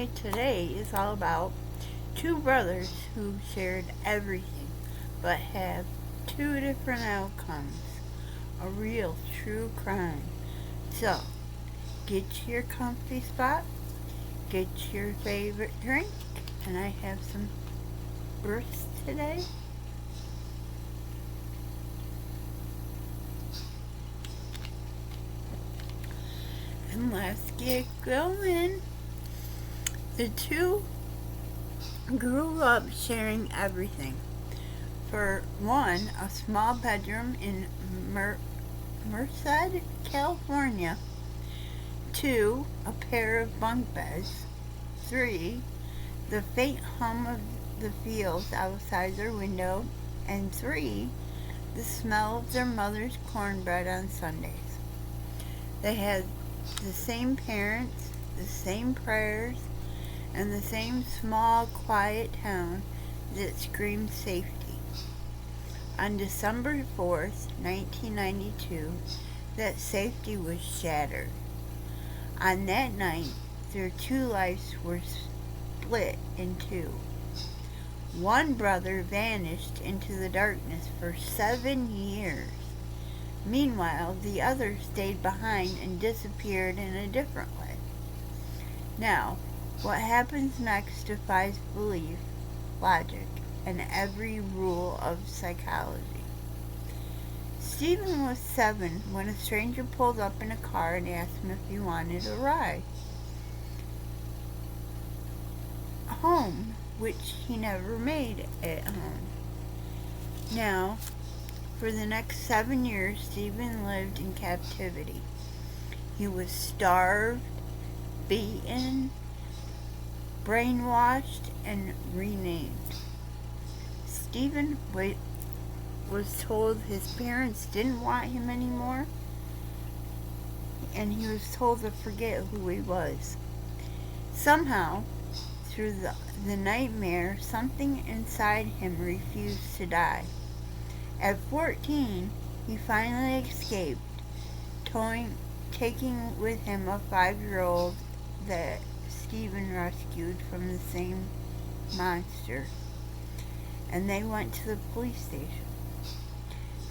Today is all about two brothers who shared everything but have two different outcomes. A real true crime. So, get to your comfy spot, get your favorite drink, and I have some births today. And let's get going. The two grew up sharing everything. For one, a small bedroom in Merced, California. Two, a pair of bunk beds. Three, the faint hum of the fields outside their window. And three, the smell of their mother's cornbread on Sundays. They had the same parents, the same prayers, and the same small, quiet town that screamed safety. On December 4th, 1992, that safety was shattered. On that night, their two lives were split in two. One brother vanished into the darkness for 7 years. Meanwhile, the other stayed behind and disappeared in a different way. Now, what happens next defies belief, logic, and every rule of psychology. Stephen was 7 when a stranger pulled up in a car and asked him if he wanted a ride home, which he never made at home. Now, for the next 7 years, Stephen lived in captivity. He was starved, beaten, brainwashed, and renamed. Stephen was told his parents didn't want him anymore, and he was told to forget who he was. Somehow, through the nightmare, something inside him refused to die. At 14, he finally escaped, taking with him a 5-year-old that Stephen rescued from the same monster, and they went to the police station.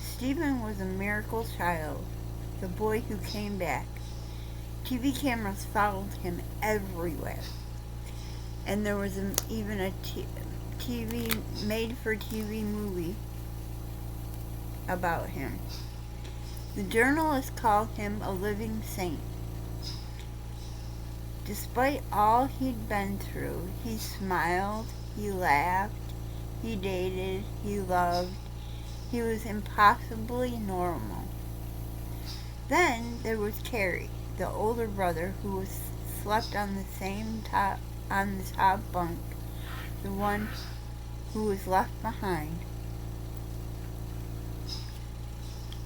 Stephen was a miracle child, the boy who came back. TV cameras followed him everywhere, and there was even a made-for-TV movie about him. The journalists called him a living saint. Despite all he'd been through, he smiled, he laughed, he dated, he loved. He was impossibly normal. Then there was Carrie, the older brother who slept on the top bunk, the one who was left behind.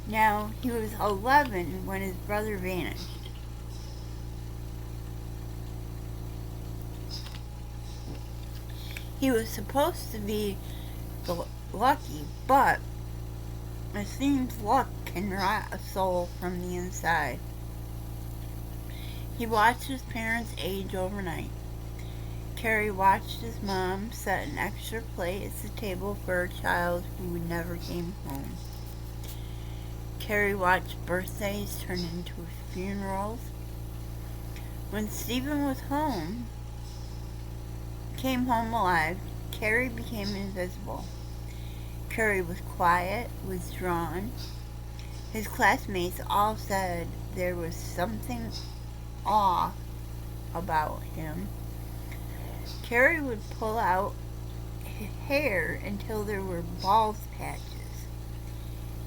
Now, he was 11 when his brother vanished. He was supposed to be lucky, but it seems luck can rot a soul from the inside. He watched his parents age overnight. Carrie watched his mom set an extra plate at the table for a child who never came home. Carrie watched birthdays turn into funerals. When Stephen came home alive, Carrie became invisible. Carrie was quiet, withdrawn. His classmates all said there was something off about him. Carrie would pull out hair until there were bald patches.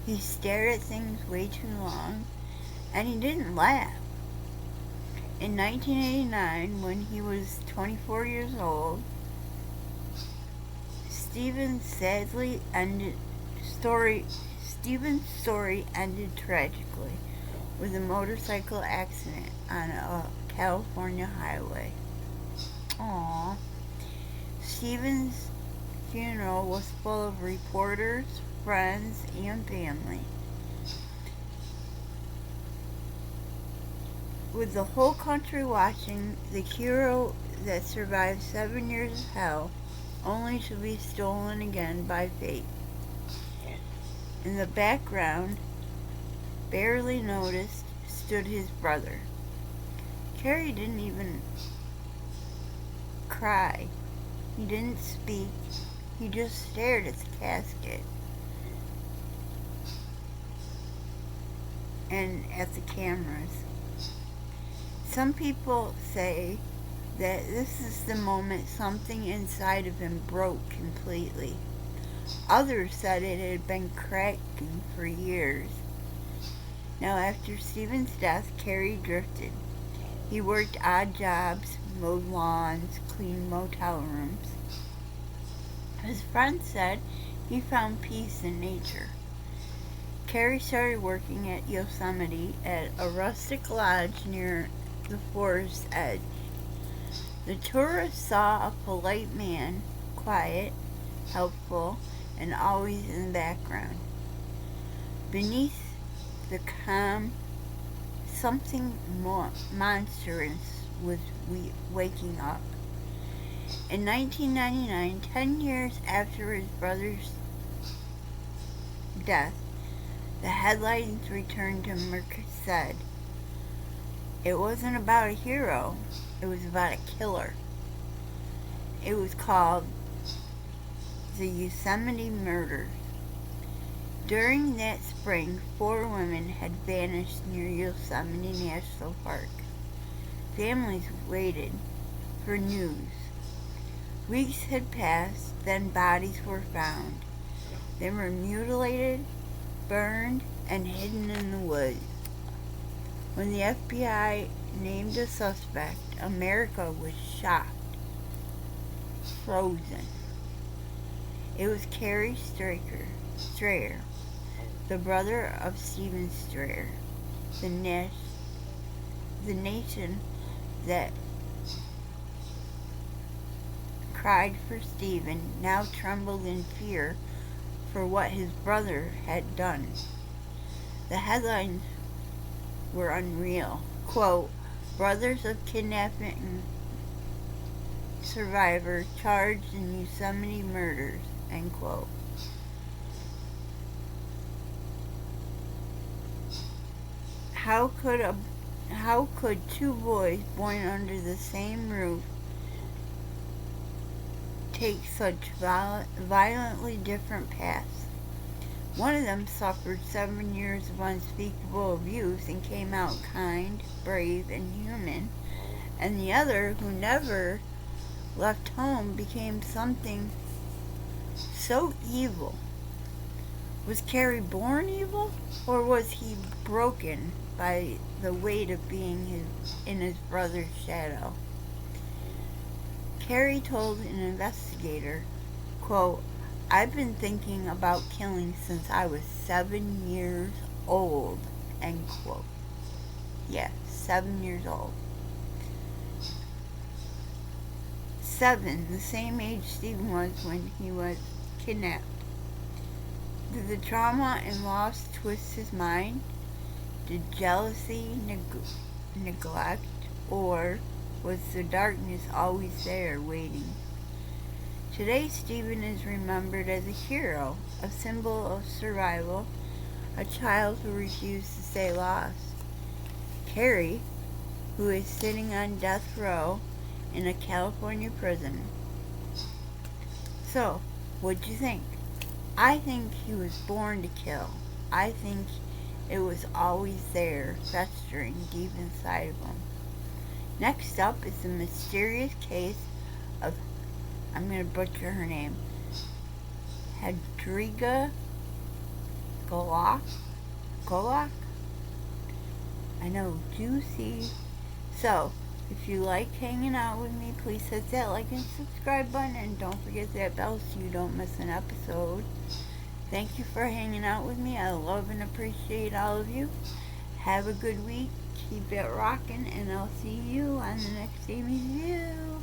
He stared at things way too long, and he didn't laugh. In 1989, when he was 24 years old, Stephen's story ended tragically with a motorcycle accident on a California highway. Aww. Stephen's funeral was full of reporters, friends, and family. With the whole country watching, the hero that survived 7 years of hell, only to be stolen again by fate. In the background, barely noticed, stood his brother. Carrie didn't even cry. He didn't speak. He just stared at the casket and at the cameras. Some people say that this is the moment something inside of him broke completely. Others said it had been cracking for years. Now, after Stephen's death, Carrie drifted. He worked odd jobs, mowed lawns, cleaned motel rooms. His friends said he found peace in nature. Carrie started working at Yosemite at a rustic lodge near the forest edge. The tourists saw a polite man, quiet, helpful, and always in the background. Beneath the calm, something more monstrous was waking up. In 1999, 10 years after his brother's death, the headlines returned to Merced. It wasn't about a hero, it was about a killer. It was called the Yosemite Murders. During that spring, 4 women had vanished near Yosemite National Park. Families waited for news. Weeks had passed, then bodies were found. They were mutilated, burned, and hidden in the woods. When the FBI named a suspect, America was shocked, frozen. It was Carrie Strayer, the brother of Stephen Strayer. The nation that cried for Stephen now trembled in fear for what his brother had done. The headlines were unreal. Quote, brothers of kidnapping survivor charged in Yosemite murders, end quote. How could 2 boys born under the same roof take such violently different paths? One of them suffered 7 years of unspeakable abuse and came out kind, brave, and human, and the other, who never left home, became something so evil. Was Carrie born evil, or was he broken by the weight of being in his brother's shadow? Carrie told an investigator, quote, I've been thinking about killing since I was 7 years old, end quote. Yeah, 7 years old. 7, the same age Stephen was when he was kidnapped. Did the trauma and loss twist his mind? Did jealousy, neglect, or was the darkness always there waiting? Today, Stephen is remembered as a hero, a symbol of survival, a child who refused to stay lost. Carrie, who is sitting on death row in a California prison. So, what'd you think? I think he was born to kill. I think it was always there, festering deep inside of him. Next up is the mysterious case of, I'm going to butcher her name, Hedriga Golak? I know, juicy. So, if you like hanging out with me, please hit that like and subscribe button, and don't forget that bell so you don't miss an episode. Thank you for hanging out with me. I love and appreciate all of you. Have a good week. Keep it rocking, and I'll see you on the next Amy's View.